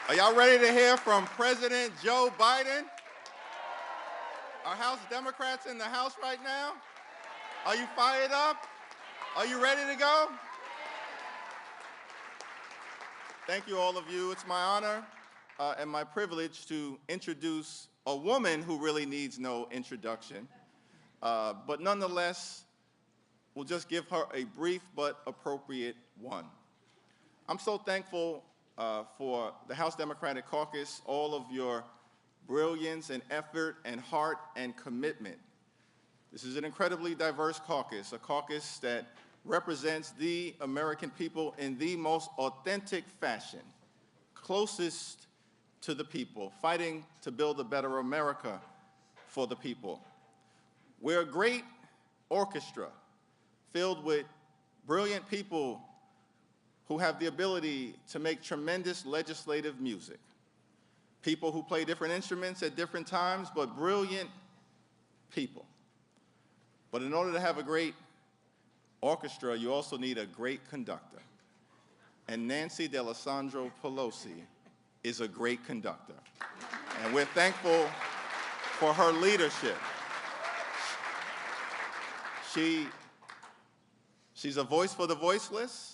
Are y'all ready to hear from President Joe Biden? Are House Democrats in the House right now? Are you fired up? Are you ready to go? Thank you, all of you. It's my honor and my privilege to introduce a woman who really needs no introduction, but nonetheless, we'll just give her a brief but appropriate one. I'm so thankful for the House Democratic Caucus, all of your brilliance and effort and heart and commitment. This is an incredibly diverse caucus, a caucus that represents the American people in the most authentic fashion, closest to the people, fighting to build a better America for the people. We're a great orchestra filled with brilliant people who have the ability to make tremendous legislative music. People who play different instruments at different times, but brilliant people. But in order to have a great orchestra, you also need a great conductor. And Nancy D'Alessandro Pelosi is a great conductor. And we're thankful for her leadership. She's a voice for the voiceless,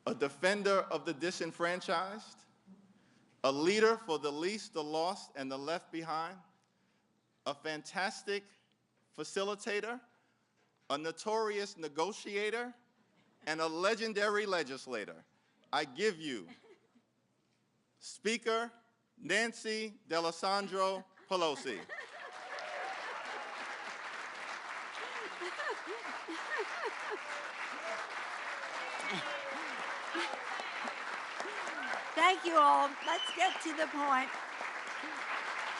a defender of the disenfranchised, a leader for the least, the lost, and the left behind, a fantastic facilitator, a notorious negotiator, and a legendary legislator. I give you Speaker Nancy D'Alessandro Pelosi. Thank you all. Let's get to the point.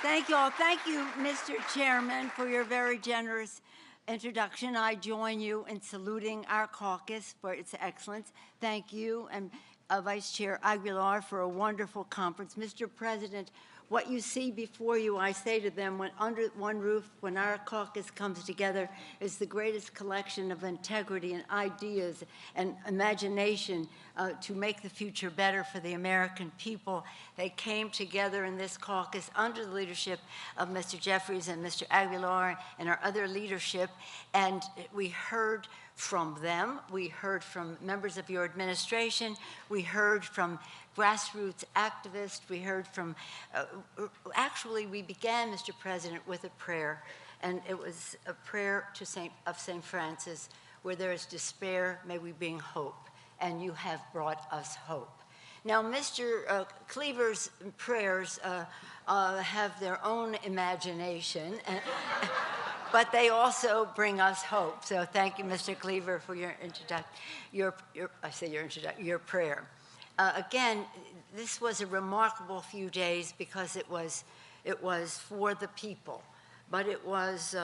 Thank you all. Thank you, Mr. Chairman, for your very generous introduction. I join you in saluting our caucus for its excellence. Thank you, and Vice Chair Aguilar, for a wonderful conference. Mr. President, what you see before you, I say to them, when under one roof, when our caucus comes together, is the greatest collection of integrity and ideas and imagination to make the future better for the American people. They came together in this caucus under the leadership of Mr. Jeffries and Mr. Aguilar and our other leadership, and we heard from them. We heard from members of your administration. We heard from grassroots activists. We heard from, actually we began, Mr. President, with a prayer, and it was a prayer to St. Francis, where there is despair, may we bring hope, and you have brought us hope. Now, Mr. Cleaver's prayers have their own imagination, but they also bring us hope. So thank you, Mr. Cleaver, for your introduction, your prayer. Again, this was a remarkable few days because it was for the people, but it was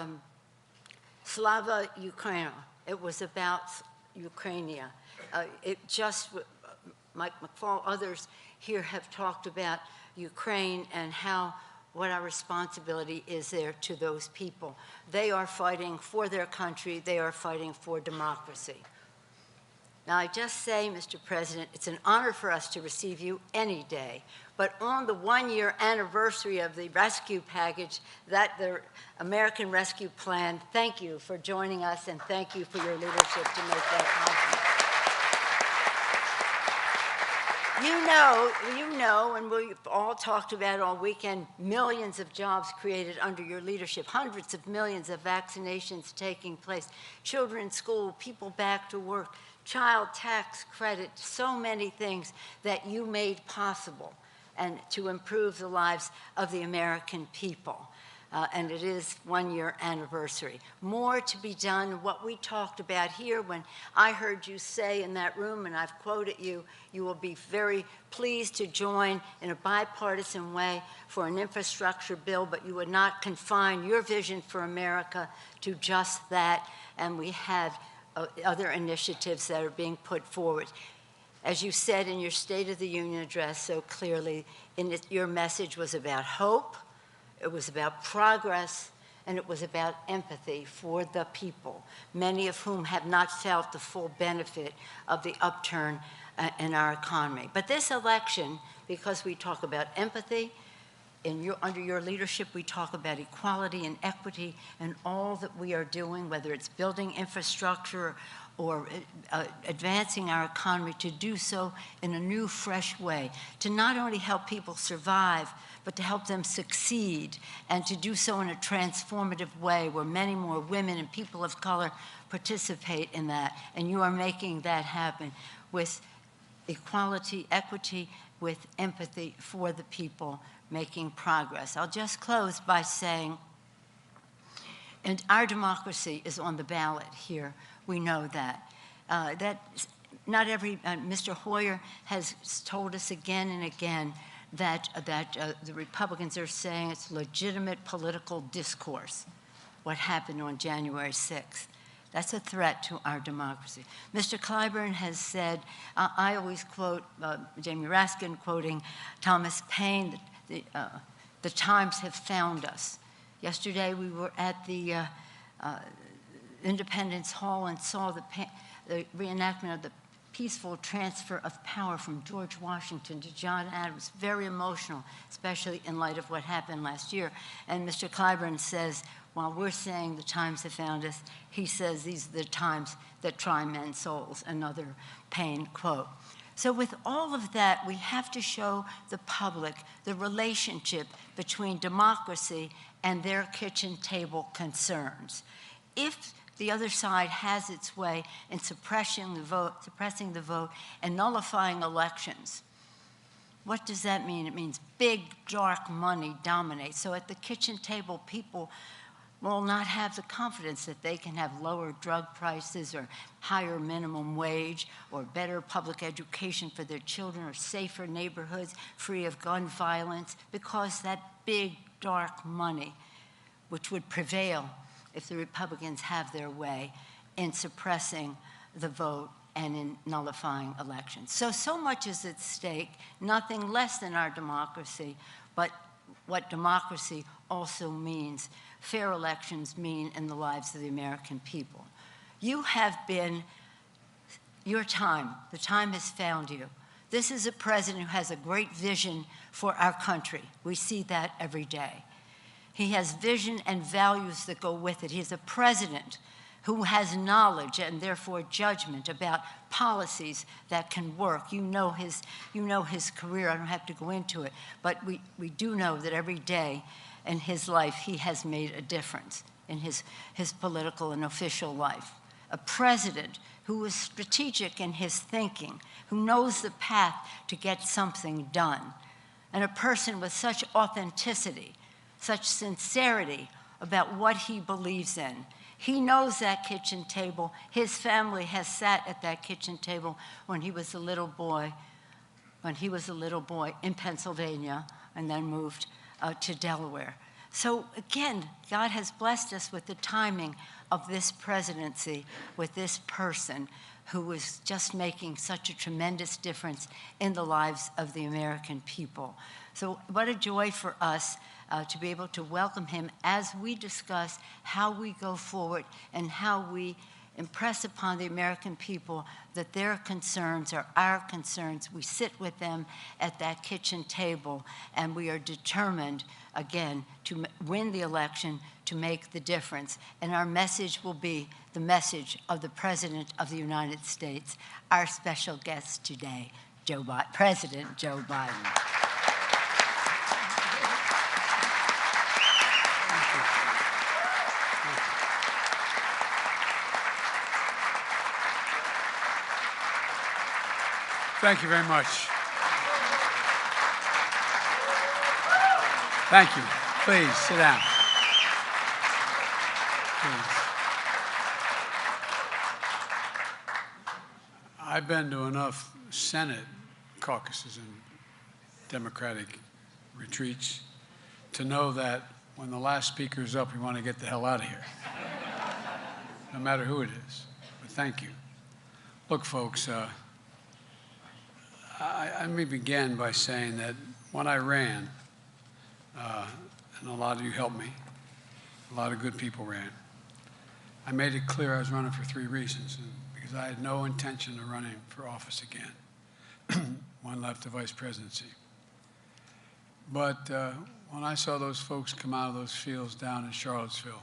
Slava Ukraina. It was about Ukrainia. Mike McFall, others here have talked about Ukraine and what our responsibility is there to those people. They are fighting for their country. They are fighting for democracy. Now, I just say, Mr. President, it's an honor for us to receive you any day, but on the one-year anniversary of the rescue package, the American Rescue Plan, thank you for joining us, and thank you for your leadership to make that possible. You know, and we've all talked about all weekend, millions of jobs created under your leadership, hundreds of millions of vaccinations taking place, children in school, people back to work, child tax credit, so many things that you made possible and to improve the lives of the American people. And it is one-year anniversary. More to be done. What we talked about here, when I heard you say in that room, and I've quoted you, you will be very pleased to join in a bipartisan way for an infrastructure bill, but you would not confine your vision for America to just that. And we have other initiatives that are being put forward. As you said in your State of the Union address so clearly, your message was about hope. It was about progress, and it was about empathy for the people, many of whom have not felt the full benefit of the upturn in our economy. But this election, because we talk about empathy, under your leadership, we talk about equality and equity and all that we are doing, whether it's building infrastructure or advancing our economy, to do so in a new, fresh way, to not only help people survive, but to help them succeed, and to do so in a transformative way where many more women and people of color participate in that. And you are making that happen with equality, equity, with empathy for the people, making progress. I'll just close by saying, and our democracy is on the ballot here. We know that. Mr. Hoyer has told us again and again that the Republicans are saying it's legitimate political discourse, what happened on January 6th. That's a threat to our democracy. Mr. Clyburn has said, I always quote Jamie Raskin quoting Thomas Paine, the times have found us. Yesterday we were at the Independence Hall and saw the reenactment of the peaceful transfer of power from George Washington to John Adams. Very emotional, especially in light of what happened last year. And Mr. Clyburn says, while we're saying the times have found us, he says these are the times that try men's souls, another Paine quote. So with all of that, we have to show the public the relationship between democracy and their kitchen table concerns. If the other side has its way in suppressing the vote, and nullifying elections, what does that mean? It means big, dark money dominates. So at the kitchen table, people will not have the confidence that they can have lower drug prices or higher minimum wage or better public education for their children or safer neighborhoods free of gun violence, because that big, dark money, which would prevail if the Republicans have their way in suppressing the vote and in nullifying elections. So much is at stake, nothing less than our democracy, but what democracy also means, fair elections mean in the lives of the American people. You have been, the time has found you. This is a president who has a great vision for our country. We see that every day. He has vision and values that go with it. He is a president who has knowledge and therefore judgment about policies that can work. You know his career. I don't have to go into it, but we do know that every day in his life he has made a difference in his political and official life. A president who is strategic in his thinking, who knows the path to get something done, and a person with such authenticity, such sincerity about what he believes in. He knows that kitchen table. His family has sat at that kitchen table when he was a little boy, in Pennsylvania, and then moved to Delaware. So again, God has blessed us with the timing of this presidency, with this person who is just making such a tremendous difference in the lives of the American people. So what a joy for us to be able to welcome him as we discuss how we go forward and how we impress upon the American people that their concerns are our concerns. We sit with them at that kitchen table, and we are determined, again, to win the election, to make the difference. And our message will be the message of the President of the United States, our special guest today, President Joe Biden. Thank you very much. Thank you. Please, sit down. Please. I've been to enough Senate caucuses and Democratic retreats to know that when the last speaker is up, we want to get the hell out of here, no matter who it is. But thank you. Look, folks, let me begin by saying that when I ran, and a lot of you helped me, A lot of good people ran. I made it clear I was running for 3 reasons, because I had no intention of running for office again. One left the vice presidency. But when I saw those folks come out of those fields down in Charlottesville,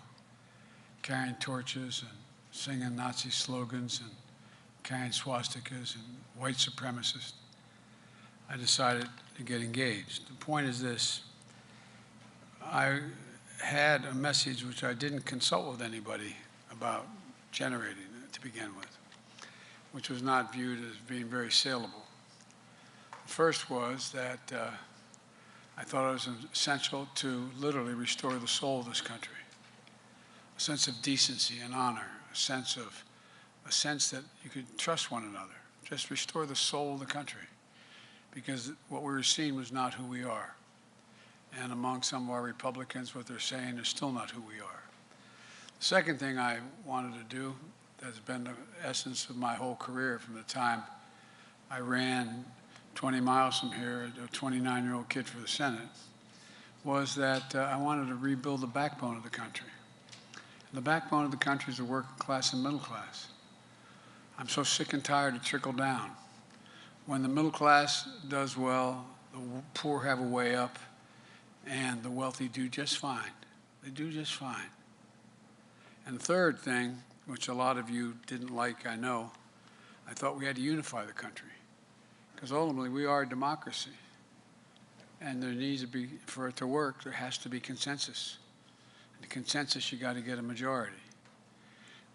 carrying torches and singing Nazi slogans and carrying swastikas and white supremacists, I decided to get engaged. The point is this: I had a message which I didn't consult with anybody about generating to begin with, which was not viewed as being very saleable. The first was that I thought it was essential to literally restore the soul of this country, a sense of decency and honor, a sense that you could trust one another, just restore the soul of the country, because what we were seeing was not who we are. And among some of our Republicans, what they're saying is still not who we are. The second thing I wanted to do, that's been the essence of my whole career from the time I ran 20 miles from here, a 29-year-old kid for the Senate, was that I wanted to rebuild the backbone of the country. And the backbone of the country is the working class and middle class. I'm so sick and tired of trickle down. When the middle class does well, the poor have a way up, and the wealthy do just fine. They do just fine. And the third thing, which a lot of you didn't like, I know, I thought we had to unify the country, because ultimately we are a democracy. And there needs to be, for it to work, there has to be consensus. And the consensus, you got to get a majority.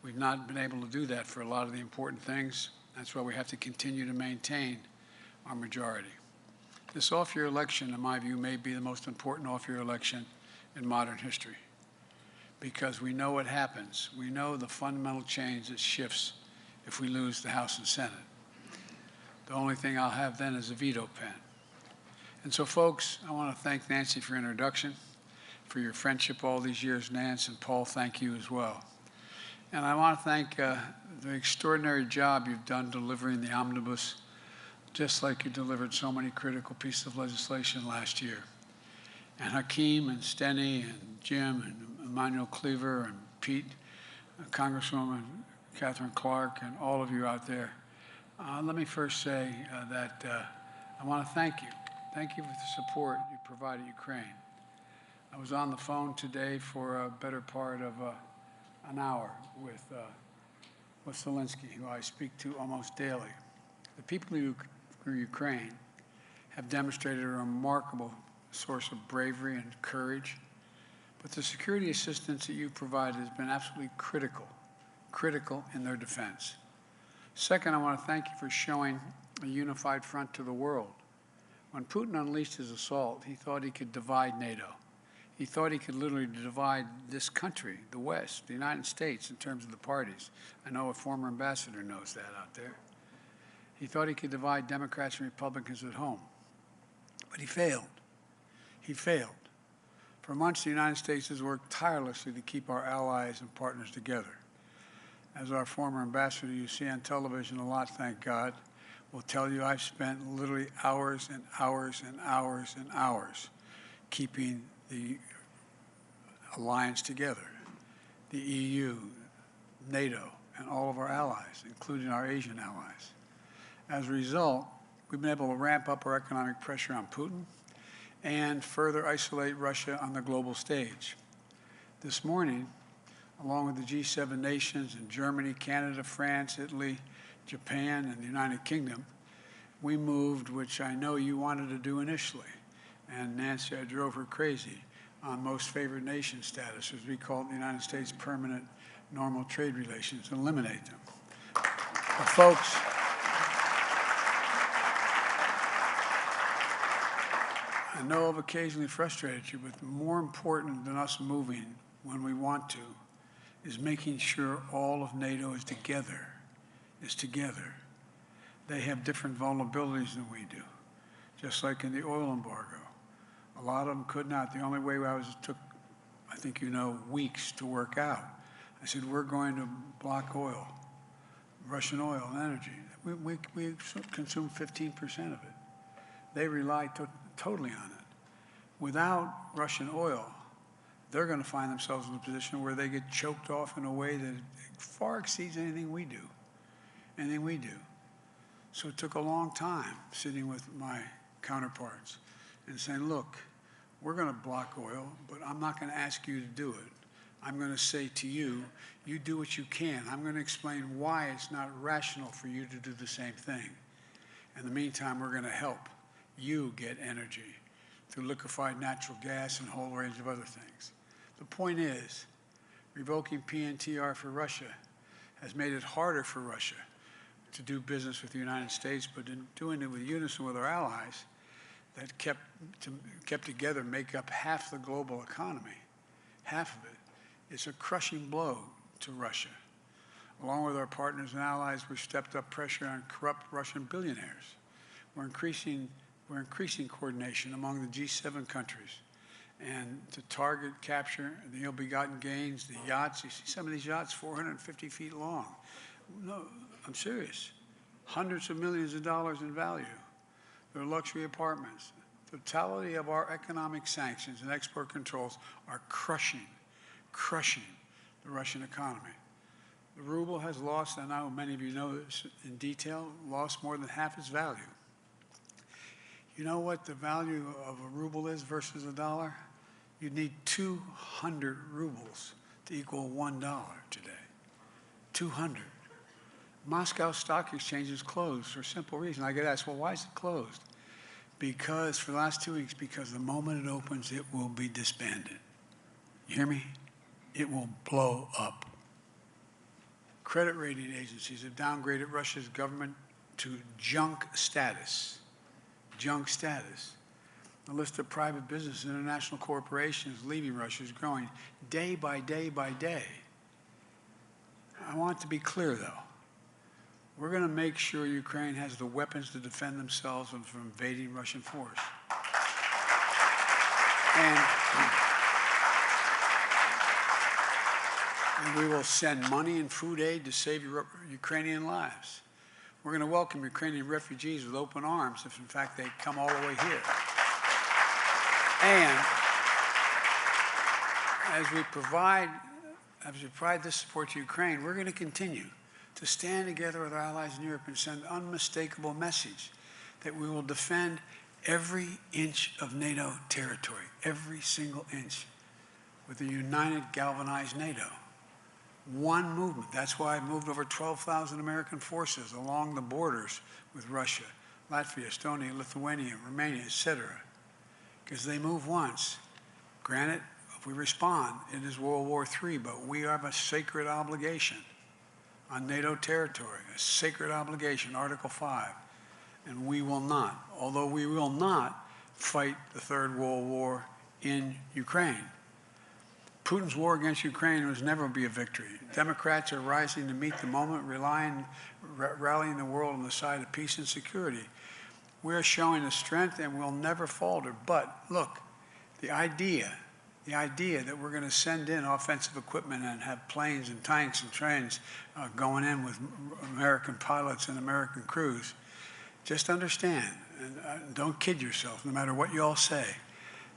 We've not been able to do that for a lot of the important things. That's why we have to continue to maintain our majority. This off-year election, in my view, may be the most important off-year election in modern history, because we know what happens. We know the fundamental change that shifts if we lose the House and Senate. The only thing I'll have then is a veto pen. And so, folks, I want to thank Nancy for your introduction, for your friendship all these years, Nance, and Paul, thank you as well. And I want to thank the extraordinary job you've done delivering the omnibus, just like you delivered so many critical pieces of legislation last year. And Hakeem and Steny and Jim and Emmanuel Cleaver and Pete, Congresswoman Catherine Clark, and all of you out there. Let me first say that I want to thank you. Thank you for the support you provided Ukraine. I was on the phone today for a better part of an hour with Zelensky, who I speak to almost daily. The people of Ukraine have demonstrated a remarkable source of bravery and courage, but the security assistance that you've provided has been absolutely critical in their defense. Second, I want to thank you for showing a unified front to the world. When Putin unleashed his assault, he thought he could divide NATO. He thought he could literally divide this country, the West, the United States, in terms of the parties. I know a former ambassador knows that out there. He thought he could divide Democrats and Republicans at home. But he failed. He failed. For months, the United States has worked tirelessly to keep our allies and partners together. As our former ambassador you see on television a lot, thank God, will tell you, I've spent literally hours and hours and hours and hours keeping the alliance together, the EU, NATO, and all of our allies, including our Asian allies. As a result, we've been able to ramp up our economic pressure on Putin and further isolate Russia on the global stage. This morning, along with the G7 nations in Germany, Canada, France, Italy, Japan, and the United Kingdom, we moved, which I know you wanted to do initially. And Nancy, I drove her crazy on most favored nation status, as we call it in the United States, permanent normal trade relations, and eliminate them. But folks, I know I've occasionally frustrated you, but more important than us moving when we want to is making sure all of NATO is together. They have different vulnerabilities than we do, just like in the oil embargo. A lot of them could not. The only way took, I think you know, weeks to work out. I said, we're going to block oil, Russian oil and energy. We consume 15% of it. They rely totally on it. Without Russian oil, they're going to find themselves in a position where they get choked off in a way that far exceeds anything we do. Anything we do. So it took a long time sitting with my counterparts and saying, look, we're going to block oil, but I'm not going to ask you to do it. I'm going to say to you, you do what you can. I'm going to explain why it's not rational for you to do the same thing. In the meantime, we're going to help you get energy through liquefied natural gas and a whole range of other things. The point is, revoking PNTR for Russia has made it harder for Russia to do business with the United States, but in doing it with unison with our allies that kept together make up half the global economy, half of it. It's a crushing blow to Russia. Along with our partners and allies, we've stepped up pressure on corrupt Russian billionaires. We're increasing coordination among the G7 countries and to target, capture the ill-begotten gains, the yachts. You see some of these yachts 450 feet long. No, I'm serious. Hundreds of millions of dollars in value. They're luxury apartments. The totality of our economic sanctions and export controls are crushing the Russian economy. The ruble has lost, and I know many of you know this in detail, lost more than half its value. You know what the value of a ruble is versus a dollar? You need 200 rubles to equal $1 today. 200. Moscow Stock Exchange is closed for a simple reason. I get asked, well, why is it closed? Because for the last 2 weeks, because the moment it opens, it will be disbanded. You hear me? It will blow up. Credit rating agencies have downgraded Russia's government to junk status. Junk status. The list of private business and international corporations leaving Russia is growing day by day by day. I want to be clear, though. We're going to make sure Ukraine has the weapons to defend themselves from invading Russian force. And we will send money and food aid to save Ukrainian lives. We're going to welcome Ukrainian refugees with open arms if, in fact, they come all the way here. And as we provide this support to Ukraine, we're going to continue to stand together with our allies in Europe and send an unmistakable message that we will defend every inch of NATO territory, every single inch, with a united, galvanized NATO. One movement. That's why I moved over 12,000 American forces along the borders with Russia, Latvia, Estonia, Lithuania, Romania, etc. Because they move once. Granted, if we respond, it is World War III, but we have a sacred obligation on NATO territory, a sacred obligation, Article 5. And we will not, although we will not fight the Third World War in Ukraine. Putin's war against Ukraine will never be a victory. Democrats are rising to meet the moment, rallying the world on the side of peace and security. We're showing the strength and we'll never falter. But look, the idea that we're going to send in offensive equipment and have planes and tanks and trains going in with American pilots and American crews, just understand, and don't kid yourself, no matter what you all say,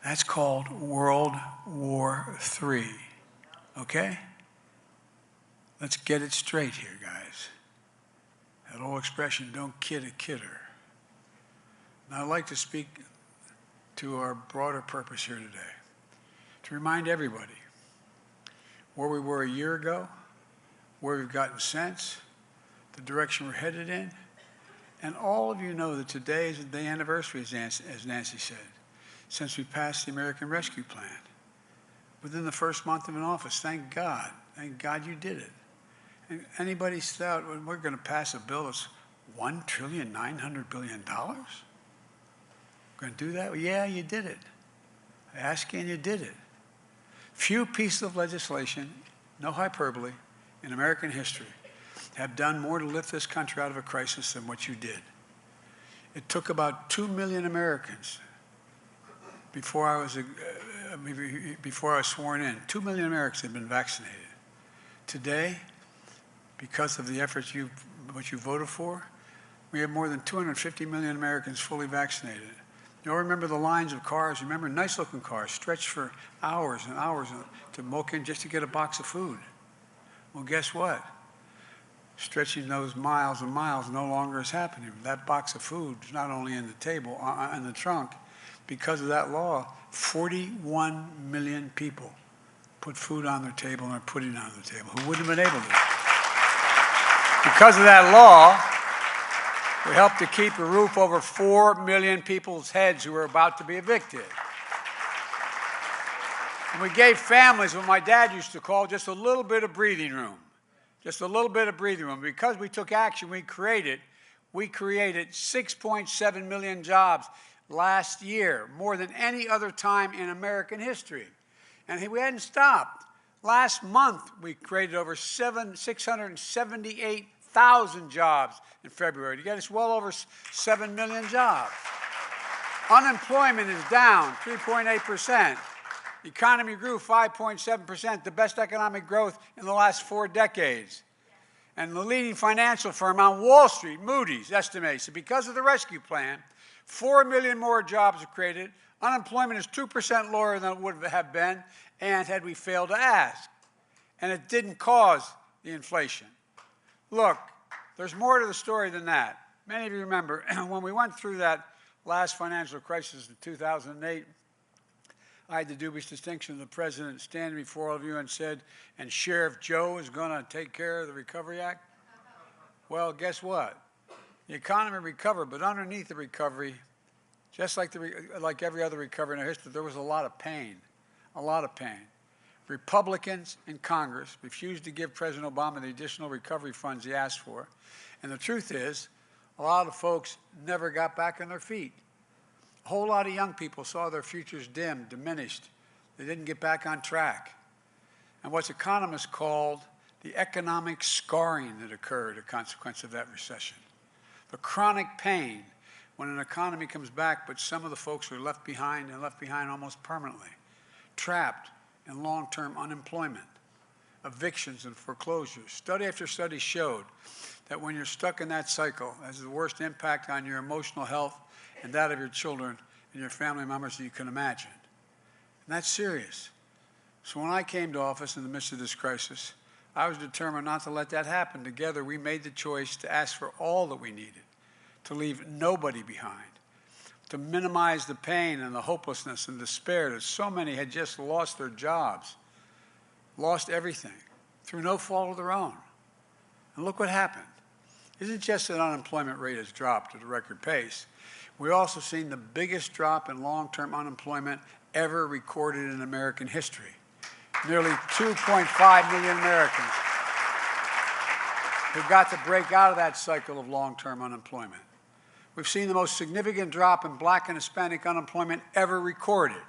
that's called World War III, okay? Let's get it straight here, guys. That old expression, don't kid a kidder. Now, I'd like to speak to our broader purpose here today, to remind everybody where we were a year ago, where we've gotten since, the direction we're headed in, and all of you know that today is the day anniversary, as Nancy said, since we passed the American Rescue Plan. Within the first month of an office, thank God you did it. And anybody thought, well, we're going to pass a bill that's $1.9 trillion? We're going to do that? Well, yeah, you did it. I ask you, and you did it. Few pieces of legislation, no hyperbole, in American history have done more to lift this country out of a crisis than what you did. It took about 2 million Americans before I was sworn in. 2 million Americans had been vaccinated. Today, because of the efforts what you voted for, we have more than 250 million Americans fully vaccinated. You all remember the lines of cars? Remember nice-looking cars stretched for hours and hours to walk in just to get a box of food. Well, guess what? Stretching those miles and miles no longer is happening. That box of food is not only in the table, in the trunk. Because of that law, 41 million people put food on their table and are putting it on the table who wouldn't have been able to. Because of that law, we helped to keep a roof over 4 million people's heads who were about to be evicted. And we gave families what my dad used to call just a little bit of breathing room. Just a little bit of breathing room. Because we took action, we created 6.7 million jobs last year, more than any other time in American history. And we hadn't stopped. Last month, we created over 678,000 jobs in February. To get us well over 7 million jobs. Unemployment is down 3.8%. The economy grew 5.7%, the best economic growth in the last 4 decades. And the leading financial firm on Wall Street, Moody's, estimates that because of the rescue plan, 4 million more jobs are created. Unemployment is 2% lower than it would have been, and had we failed to ask. And it didn't cause the inflation. Look, there's more to the story than that. Many of you remember when we went through that last financial crisis in 2008, I had the dubious distinction of the president standing before all of you and said, and Sheriff Joe is going to take care of the Recovery Act. Well, guess what? The economy recovered, but underneath the recovery, just like every other recovery in our history, there was a lot of pain, a lot of pain. Republicans in Congress refused to give President Obama the additional recovery funds he asked for. And the truth is, a lot of folks never got back on their feet. A whole lot of young people saw their futures dim, diminished. They didn't get back on track. And what's economists called the economic scarring that occurred as a consequence of that recession. The chronic pain when an economy comes back, but some of the folks are left behind and left behind almost permanently, trapped in long-term unemployment, evictions and foreclosures. Study after study showed that when you're stuck in that cycle, it has the worst impact on your emotional health and that of your children and your family members that you can imagine. And that's serious. So when I came to office in the midst of this crisis, I was determined not to let that happen. Together, we made the choice to ask for all that we needed, to leave nobody behind, to minimize the pain and the hopelessness and despair that so many had just lost their jobs, lost everything, through no fault of their own. And look what happened. It isn't just that unemployment rate has dropped at a record pace. We've also seen the biggest drop in long-term unemployment ever recorded in American history. Nearly 2.5 million Americans have got to break out of that cycle of long-term unemployment. We've seen the most significant drop in Black and Hispanic unemployment ever recorded.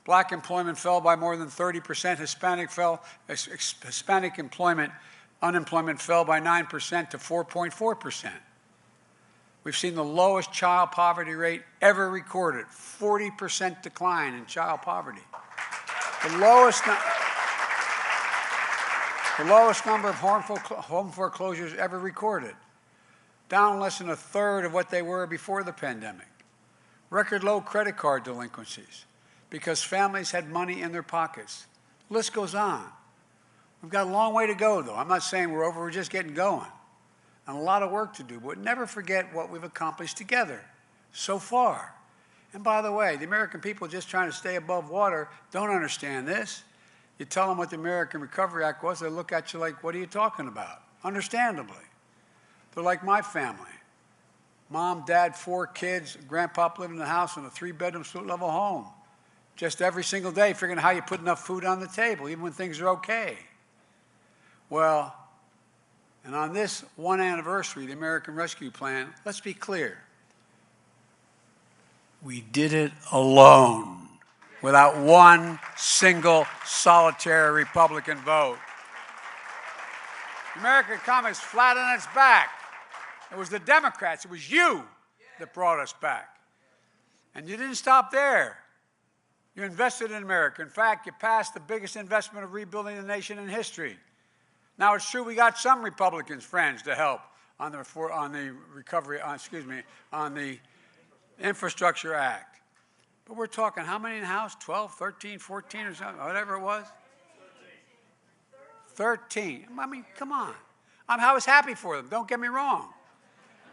Black employment fell by more than 30%. Hispanic unemployment fell by 9% to 4.4%. We've seen the lowest child poverty rate ever recorded, 40% decline in child poverty. The lowest number of home foreclosures ever recorded, down less than a third of what they were before the pandemic. Record low credit card delinquencies because families had money in their pockets. The list goes on. We've got a long way to go, though. I'm not saying we're over, we're just getting going. And a lot of work to do, but never forget what we've accomplished together so far. And by the way, the American people just trying to stay above water don't understand this. You tell them what the American Recovery Act was, they look at you like, what are you talking about? Understandably. They're like my family. Mom, dad, 4 kids, grandpa living in the house in a 3-bedroom suite-level home. Just every single day figuring out how you put enough food on the table, even when things are okay. Well, and on this one anniversary, the American Rescue Plan, let's be clear. We did it alone, without one single solitary Republican vote. The American economy is flat on its back. It was the Democrats, it was you that brought us back. And you didn't stop there. You invested in America. In fact, you passed the biggest investment of rebuilding the nation in history. Now, it's true we got some Republicans, friends, to help on the Infrastructure Act. But we're talking how many in the House? 12, 13, 14 or something, whatever it was? 13. I mean, come on. I was happy for them, don't get me wrong.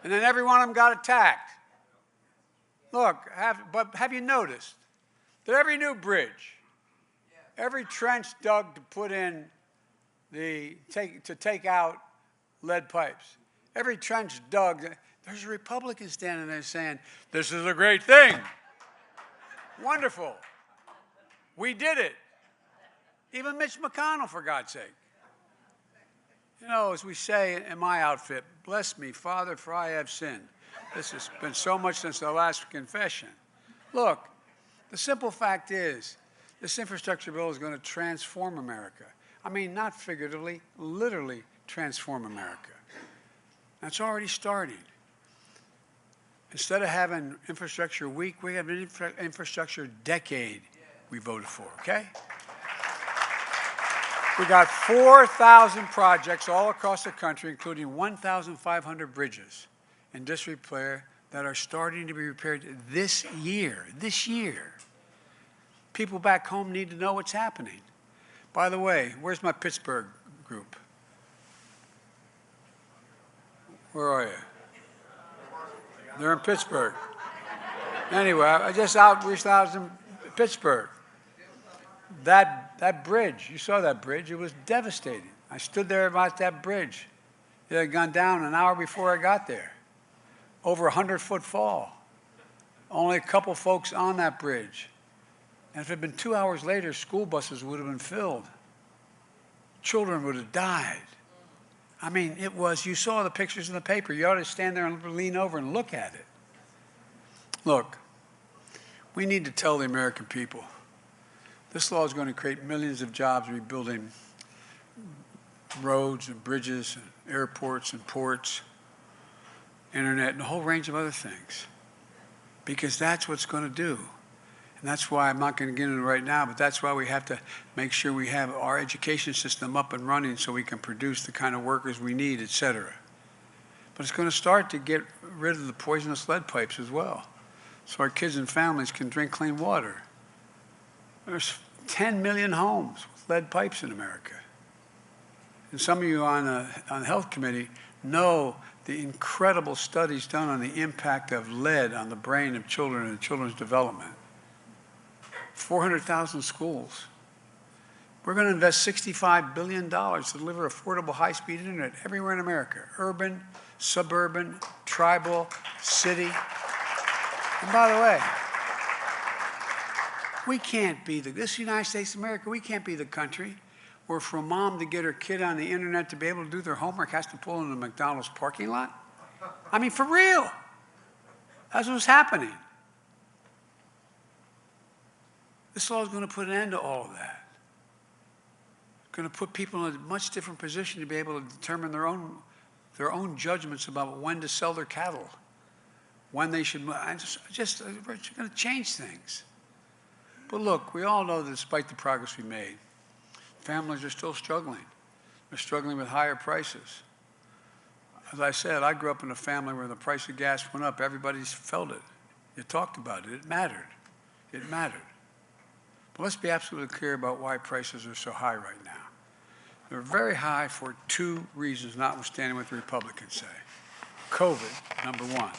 And then every one of them got attacked. Look, but have you noticed that every new bridge, every trench dug to put in to take out lead pipes, every trench dug, there's a Republican standing there saying, this is a great thing. Wonderful. We did it. Even Mitch McConnell, for God's sake. You know, as we say in my outfit, bless me, Father, for I have sinned. This has been so much since the last confession. Look, the simple fact is, this infrastructure bill is going to transform America. I mean, not figuratively, literally transform America. That's already starting. Instead of having infrastructure week, we have an infrastructure decade we voted for, okay? We got 4,000 projects all across the country, including 1,500 bridges in disrepair that are starting to be repaired this year. This year. People back home need to know what's happening. By the way, where's my Pittsburgh group? Where are you? They're in Pittsburgh. Anyway, I just reached out in Pittsburgh. That bridge, you saw that bridge, it was devastating. I stood there about that bridge. It had gone down an hour before I got there. Over 100-foot fall. Only a couple folks on that bridge. And if it had been 2 hours later, school buses would have been filled. Children would have died. I mean, it was, you saw the pictures in the paper. You ought to stand there and lean over and look at it. Look, we need to tell the American people, this law is going to create millions of jobs rebuilding roads and bridges and airports and ports, internet, and a whole range of other things. Because that's what it's going to do. And that's why I'm not going to get into it right now, but that's why we have to make sure we have our education system up and running so we can produce the kind of workers we need, et cetera. But it's going to start to get rid of the poisonous lead pipes as well, so our kids and families can drink clean water. There's 10 million homes with lead pipes in America. And some of you on the Health Committee know the incredible studies done on the impact of lead on the brain of children and children's development. 400,000 schools. We're going to invest $65 billion to deliver affordable high-speed internet everywhere in America, urban, suburban, tribal, city. And by the way, we can't be this United States of America, we can't be the country where for a mom to get her kid on the internet to be able to do their homework has to pull into the McDonald's parking lot. I mean, for real. That's what's happening. This law is going to put an end to all of that. It's going to put people in a much different position to be able to determine their own judgments about when to sell their cattle, when they should. It's going to change things. But look, we all know that despite the progress we made, families are still struggling. They're struggling with higher prices. As I said, I grew up in a family where the price of gas went up. Everybody felt it. You talked about it. It mattered. It mattered. But let's be absolutely clear about why prices are so high right now. They're very high for two reasons, notwithstanding what the Republicans say. COVID, number one.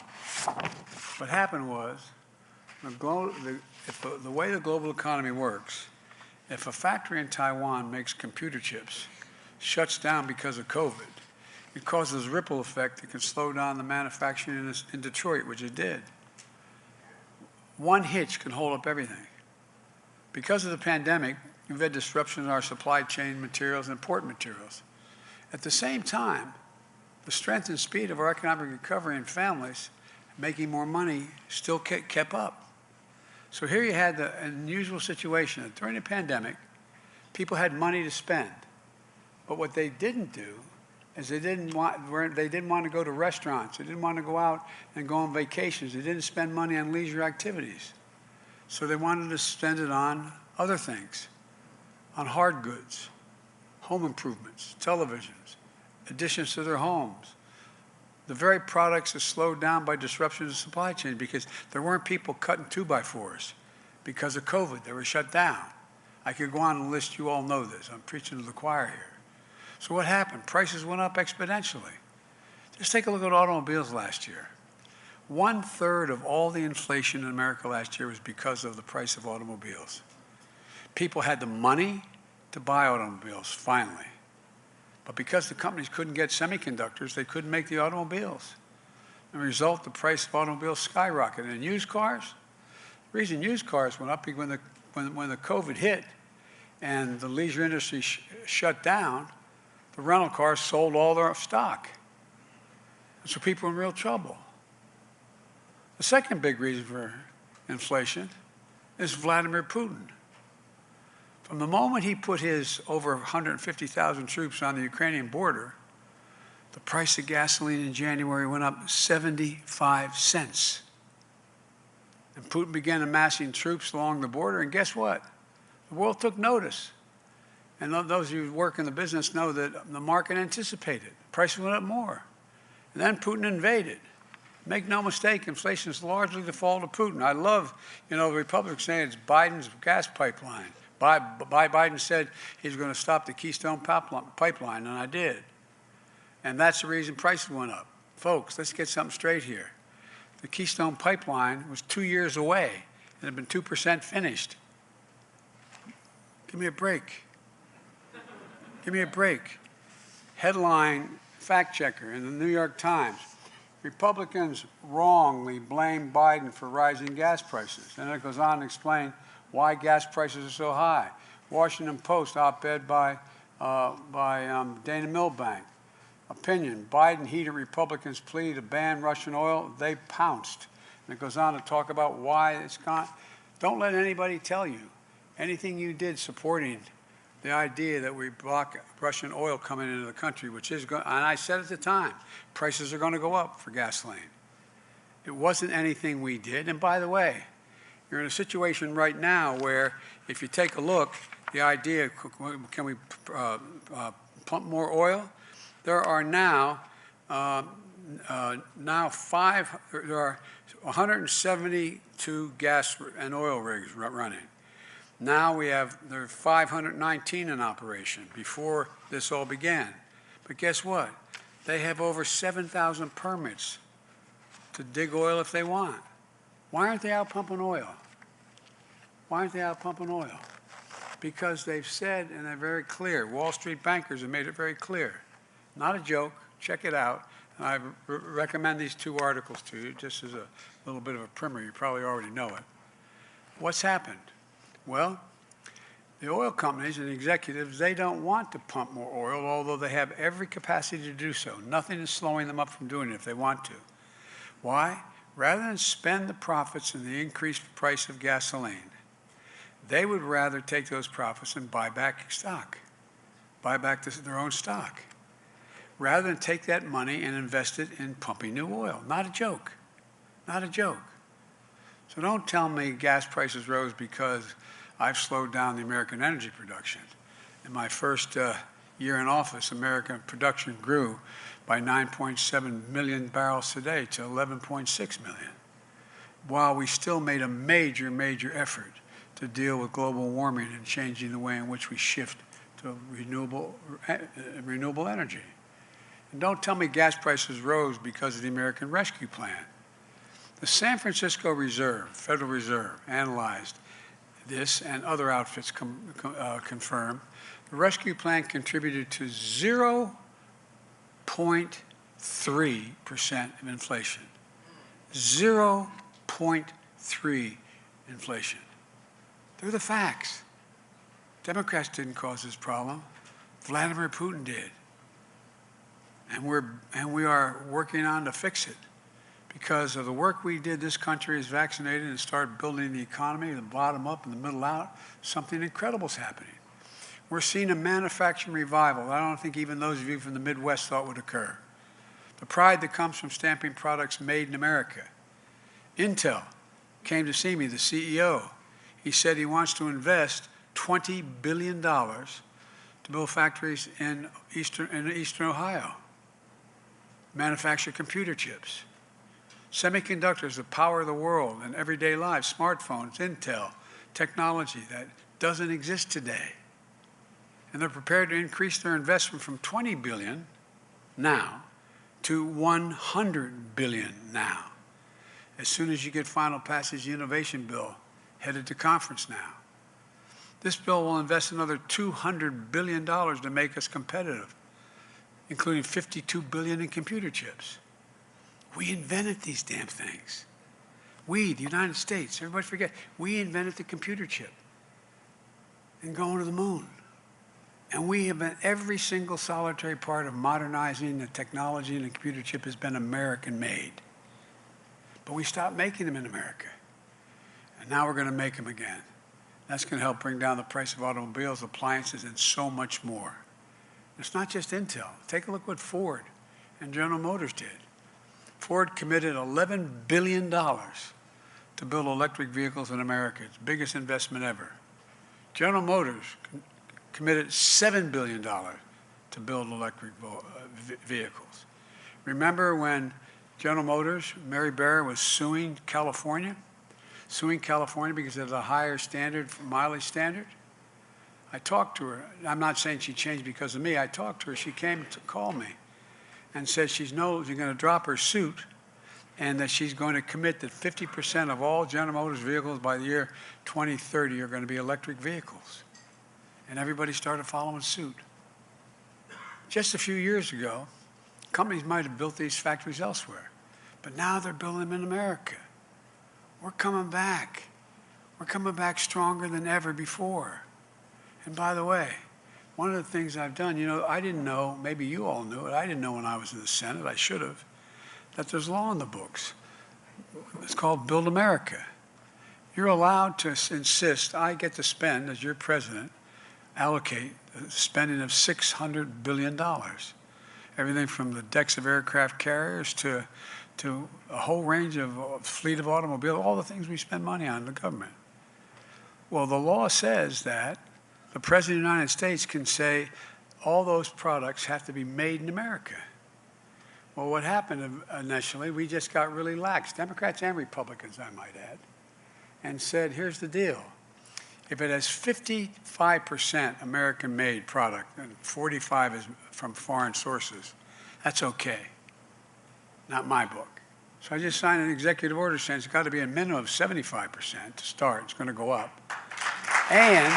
What happened was, the way the global economy works, if a factory in Taiwan makes computer chips, shuts down because of COVID, it causes a ripple effect that can slow down the manufacturing in Detroit, which it did. One hitch can hold up everything. Because of the pandemic, we've had disruption in our supply chain materials and important materials. At the same time, the strength and speed of our economic recovery and families making more money still kept up. So here you had the unusual situation that during the pandemic, people had money to spend. But what they didn't do is they didn't want to go to restaurants. They didn't want to go out and go on vacations. They didn't spend money on leisure activities. So they wanted to spend it on other things, on hard goods, home improvements, televisions, additions to their homes. The very products are slowed down by disruptions in the supply chain because there weren't people cutting 2x4s because of COVID. They were shut down. I could go on and list, you all know this. I'm preaching to the choir here. So what happened? Prices went up exponentially. Just take a look at automobiles last year. 1/3 of all the inflation in America last year was because of the price of automobiles. People had the money to buy automobiles, finally. But because the companies couldn't get semiconductors, they couldn't make the automobiles. As a result, the price of automobiles skyrocketed. And used cars, the reason used cars went up because when the COVID hit and the leisure industry shut down, the rental cars sold all their stock. And so people were in real trouble. The second big reason for inflation is Vladimir Putin. From the moment he put his over 150,000 troops on the Ukrainian border, the price of gasoline in January went up 75 cents. And Putin began amassing troops along the border, and guess what? The world took notice. And those of you who work in the business know that the market anticipated. Prices went up more. And then Putin invaded. Make no mistake, inflation is largely the fault of Putin. I love, the Republicans saying it's Biden's gas pipeline. Biden said he's going to stop the Keystone pipeline, and I did. And that's the reason prices went up. Folks, let's get something straight here. The Keystone pipeline was 2 years away and had been 2% finished. Give me a break. Give me a break. Headline fact checker in the New York Times. Republicans wrongly blame Biden for rising gas prices. And it goes on to explain why gas prices are so high. Washington Post op-ed by Dana Milbank. Opinion, Biden heeded Republicans' plea to ban Russian oil. They pounced. And it goes on to talk about why it's gone. Don't let anybody tell you anything you did supporting the idea that we block Russian oil coming into the country, which is going, and I said at the time, prices are going to go up for gasoline. It wasn't anything we did. And by the way, you're in a situation right now where if you take a look, the idea, can we pump more oil? There are now, there are 172 gas and oil rigs running. Now there are 519 in operation before this all began. But guess what? They have over 7,000 permits to dig oil if they want. Why aren't they out pumping oil? Why aren't they out pumping oil? Because they've said, and they're very clear, Wall Street bankers have made it very clear. Not a joke, check it out. And I recommend these two articles to you, just as a little bit of a primer. You probably already know it. What's happened? Well, the oil companies and executives, they don't want to pump more oil, although they have every capacity to do so. Nothing is slowing them up from doing it if they want to. Why? Rather than spend the profits in the increased price of gasoline, they would rather take those profits and buy back stock, buy back their own stock, rather than take that money and invest it in pumping new oil. Not a joke. Not a joke. So don't tell me gas prices rose because I've slowed down the American energy production. In my first year in office, American production grew by 9.7 million barrels a day to 11.6 million, while we still made a major, major effort to deal with global warming and changing the way in which we shift to renewable energy. And don't tell me gas prices rose because of the American Rescue Plan. The San Francisco Reserve, Federal Reserve, analyzed this, and other outfits confirm. The rescue plan contributed to 0.3% of inflation. 0.3 inflation. They're the facts. Democrats didn't cause this problem. Vladimir Putin did. And we are working on to fix it. Because of the work we did, this country is vaccinated and started building the economy, the bottom up and the middle out. Something incredible is happening. We're seeing a manufacturing revival that I don't think even those of you from the Midwest thought would occur. The pride that comes from stamping products made in America. Intel came to see me, the CEO. He said he wants to invest $20 billion to build factories in Eastern Ohio, manufacture computer chips. Semiconductors, the power of the world in everyday life, smartphones, Intel, technology that doesn't exist today. And they're prepared to increase their investment from $20 billion now to $100 billion now. As soon as you get final passage, the innovation bill headed to conference now. This bill will invest another $200 billion to make us competitive, including $52 billion in computer chips. We invented these damn things. We, the United States, everybody forget, we invented the computer chip and going to the moon. And we have been, every single solitary part of modernizing the technology and the computer chip has been American-made. But we stopped making them in America. And now we're going to make them again. That's going to help bring down the price of automobiles, appliances, and so much more. It's not just Intel. Take a look what Ford and General Motors did. Ford committed $11 billion to build electric vehicles in America. It's the biggest investment ever. General Motors committed $7 billion to build electric vehicles. Remember when General Motors, Mary Barra, was suing California because of the higher standard, mileage standard? I talked to her. I'm not saying she changed because of me. I talked to her. She came to call me and said she's going to drop her suit and that she's going to commit that 50% of all General Motors vehicles by the year 2030 are going to be electric vehicles. And everybody started following suit. Just a few years ago, companies might have built these factories elsewhere, but now they're building them in America. We're coming back. We're coming back stronger than ever before. And by the way, one of the things I've done, you know, I didn't know, maybe you all knew it, I didn't know when I was in the Senate, I should have, that there's law in the books. It's called Build America. You're allowed to insist, I get to spend, as your president, allocate the spending of $600 billion. Everything from the decks of aircraft carriers to a whole range of fleet of automobiles, all the things we spend money on in the government. Well, the law says that the President of the United States can say all those products have to be made in America. Well, what happened initially, we just got really lax, Democrats and Republicans, I might add, and said, here's the deal. If it has 55% American-made product and 45% is from foreign sources, that's okay. Not my book. So I just signed an executive order saying it's got to be a minimum of 75% to start. It's going to go up. And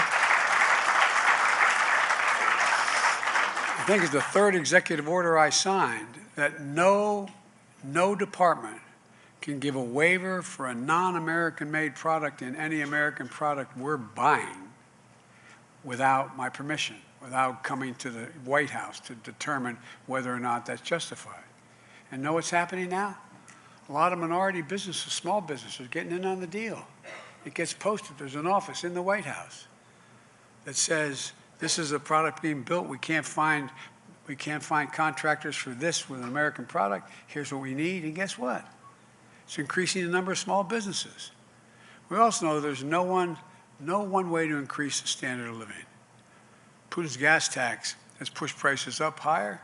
I think it's the third executive order I signed that no department can give a waiver for a non-American made product in any American product we're buying without my permission, without coming to the White House to determine whether or not that's justified. And know what's happening now? A lot of minority businesses, small businesses, are getting in on the deal. It gets posted. There's an office in the White House that says, this is a product being built. We can't find contractors for this with an American product. Here's what we need. And guess what? It's increasing the number of small businesses. We also know there's no one way to increase the standard of living. Putin's gas tax has pushed prices up higher.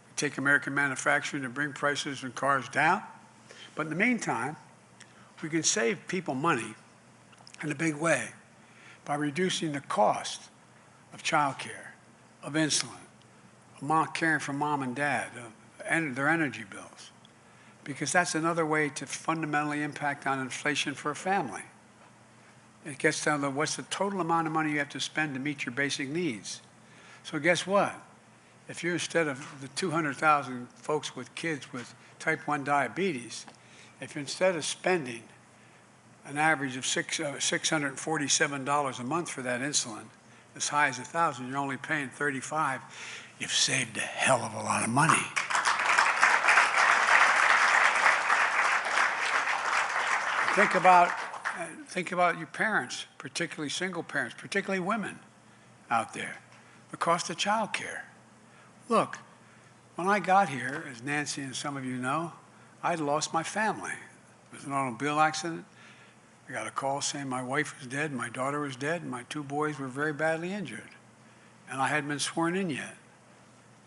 We take American manufacturing to bring prices and cars down. But in the meantime, we can save people money in a big way by reducing the cost of child care, of insulin, of caring for mom and dad, of their energy bills. Because that's another way to fundamentally impact on inflation for a family. It gets down to what's the total amount of money you have to spend to meet your basic needs. So guess what? If you're instead of the 200,000 folks with kids with type 1 diabetes, if instead of spending an average of $647 a month for that insulin, as high as $1,000, you're only paying $35, you've saved a hell of a lot of money. Think about your parents, particularly single parents, particularly women out there. The cost of child care. Look, when I got here, as Nancy and some of you know, I'd lost my family. It was an automobile accident. I got a call saying my wife was dead, my daughter was dead, and my 2 boys were very badly injured. And I hadn't been sworn in yet.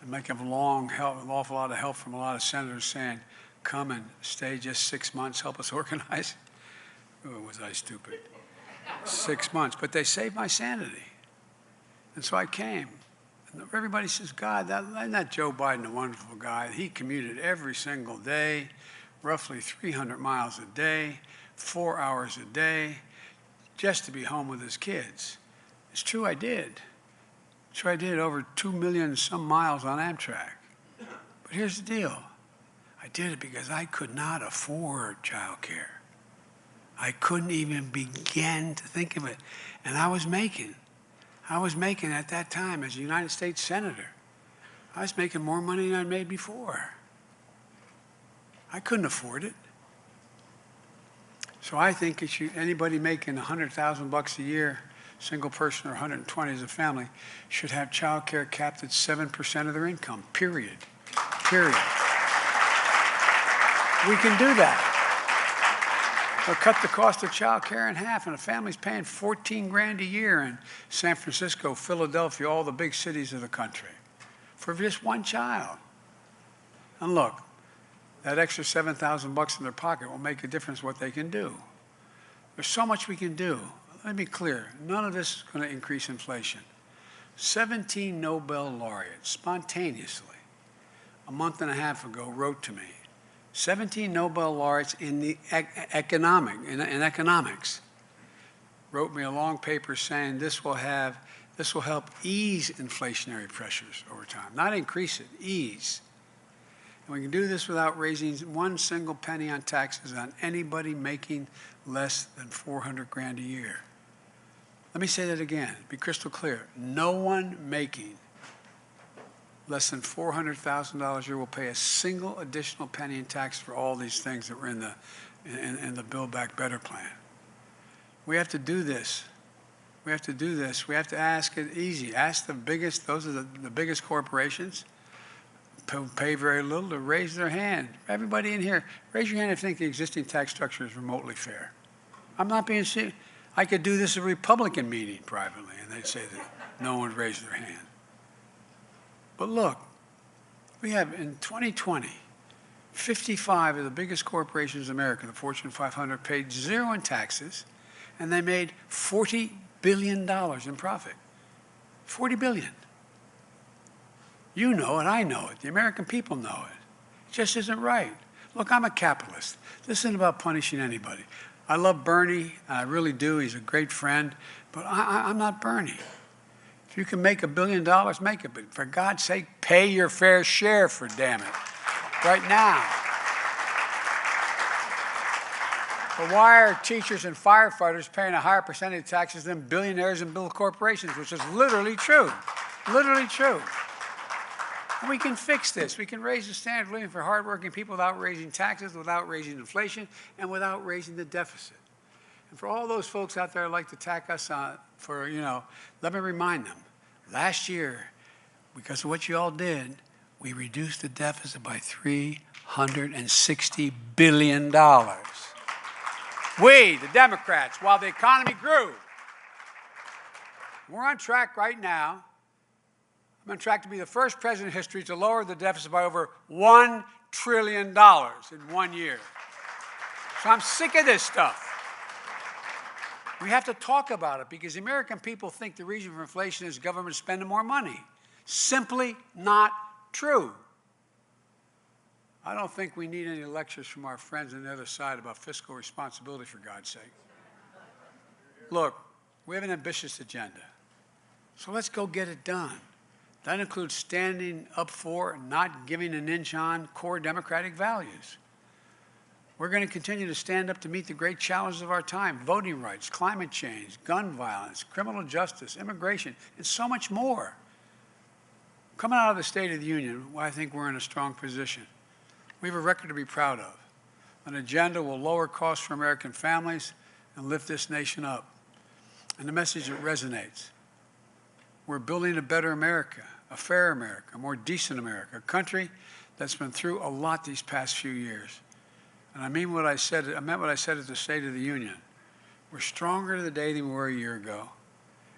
I'm making an awful lot of help from a lot of senators saying, come and stay just 6 months, help us organize. Oh, was I stupid? 6 months. But they saved my sanity. And so I came. And everybody says, God, isn't that Joe Biden a wonderful guy? He commuted every single day, roughly 300 miles a day, 4 hours a day, just to be home with his kids. It's true, I did. It's true, I did over 2 million some miles on Amtrak. But here's the deal. I did it because I could not afford childcare. I couldn't even begin to think of it. And I was making at that time as a United States Senator, I was making more money than I'd made before. I couldn't afford it. So I think anybody making $100,000 a year, single person, or 120 as a family, should have child care capped at 7% of their income, period. Period. We can do that. Or cut the cost of child care in half, and a family's paying $14,000 a year in San Francisco, Philadelphia, all the big cities of the country, for just one child. And look, that extra $7,000 in their pocket will make a difference what they can do. There's so much we can do. Let me be clear, none of this is going to increase inflation. 17 Nobel laureates spontaneously, a month and a half ago, wrote to me. 17 Nobel laureates in economics wrote me a long paper saying this will help ease inflationary pressures over time, not increase it, ease. And we can do this without raising one single penny on taxes on anybody making less than $400,000 a year. Let me say that again, be crystal clear. No one making less than $400,000 a year will pay a single additional penny in tax for all these things that were in the Build Back Better plan. We have to do this. We have to do this. We have to ask it easy. Ask the biggest, those are the biggest corporations who pay very little, to raise their hand. Everybody in here, raise your hand if you think the existing tax structure is remotely fair. I'm not being serious. I could do this at a Republican meeting privately, and they'd say that no one raised their hand. But look, we have in 2020, 55 of the biggest corporations in America, the Fortune 500, paid zero in taxes, and they made $40 billion in profit. $40 billion. You know it, I know it, the American people know it. It just isn't right. Look, I'm a capitalist. This isn't about punishing anybody. I love Bernie, I really do, he's a great friend, but I'm not Bernie. If you can make $1 billion, make it. But for God's sake, pay your fair share, for damn it, right now. But why are teachers and firefighters paying a higher percentage of taxes than billionaires and big corporations, which is literally true, literally true. And we can fix this. We can raise the standard of living for hardworking people without raising taxes, without raising inflation, and without raising the deficit. And for all those folks out there who like to attack us let me remind them, last year, because of what you all did, we reduced the deficit by $360 billion. We, the Democrats, while the economy grew. We're on track right now. I'm on track to be the first president in history to lower the deficit by over $1 trillion in 1 year. So I'm sick of this stuff. We have to talk about it because the American people think the reason for inflation is government spending more money. Simply not true. I don't think we need any lectures from our friends on the other side about fiscal responsibility, for God's sake. Look, we have an ambitious agenda. So let's go get it done. That includes standing up for and not giving an inch on core democratic values. We're going to continue to stand up to meet the great challenges of our time: voting rights, climate change, gun violence, criminal justice, immigration, and so much more. Coming out of the State of the Union, I think we're in a strong position. We have a record to be proud of. An agenda will lower costs for American families and lift this nation up. And the message that resonates: we're building a better America, a fair America, a more decent America, a country that's been through a lot these past few years. And I meant what I said at the State of the Union. We're stronger today than we were a year ago,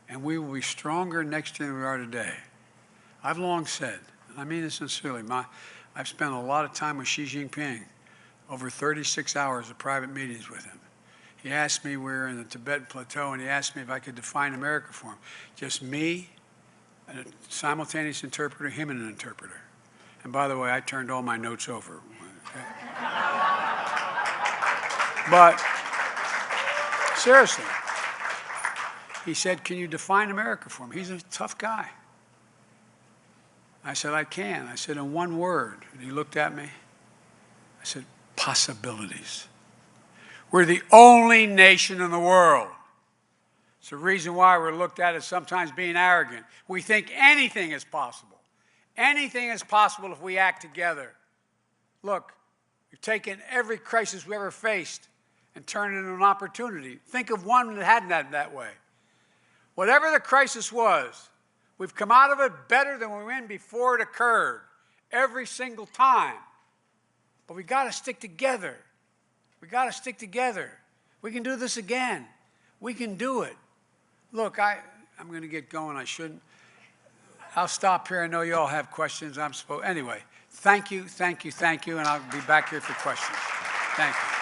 and we will be stronger next year than we are today. I've long said, and I mean this sincerely, I've spent a lot of time with Xi Jinping, over 36 hours of private meetings with him. He asked me, we were in the Tibetan Plateau, and he asked me if I could define America for him. Just me, a simultaneous interpreter, him and an interpreter. And by the way, I turned all my notes over. Okay? But seriously, he said, can you define America for him? He's a tough guy. I said, I can. I said, in one word. And he looked at me. I said, possibilities. We're the only nation in the world. It's the reason why we're looked at as sometimes being arrogant. We think anything is possible. Anything is possible if we act together. Look, we've taken every crisis we ever faced and turned it into an opportunity. Think of one that hadn't had that way. Whatever the crisis was, we've come out of it better than we were in before it occurred, every single time. But we got to stick together. We got to stick together. We can do this again. We can do it. Look, I'm going to get going. I shouldn't. I'll stop here. I know you all have questions. Anyway, thank you, and I'll be back here for questions. Thank you.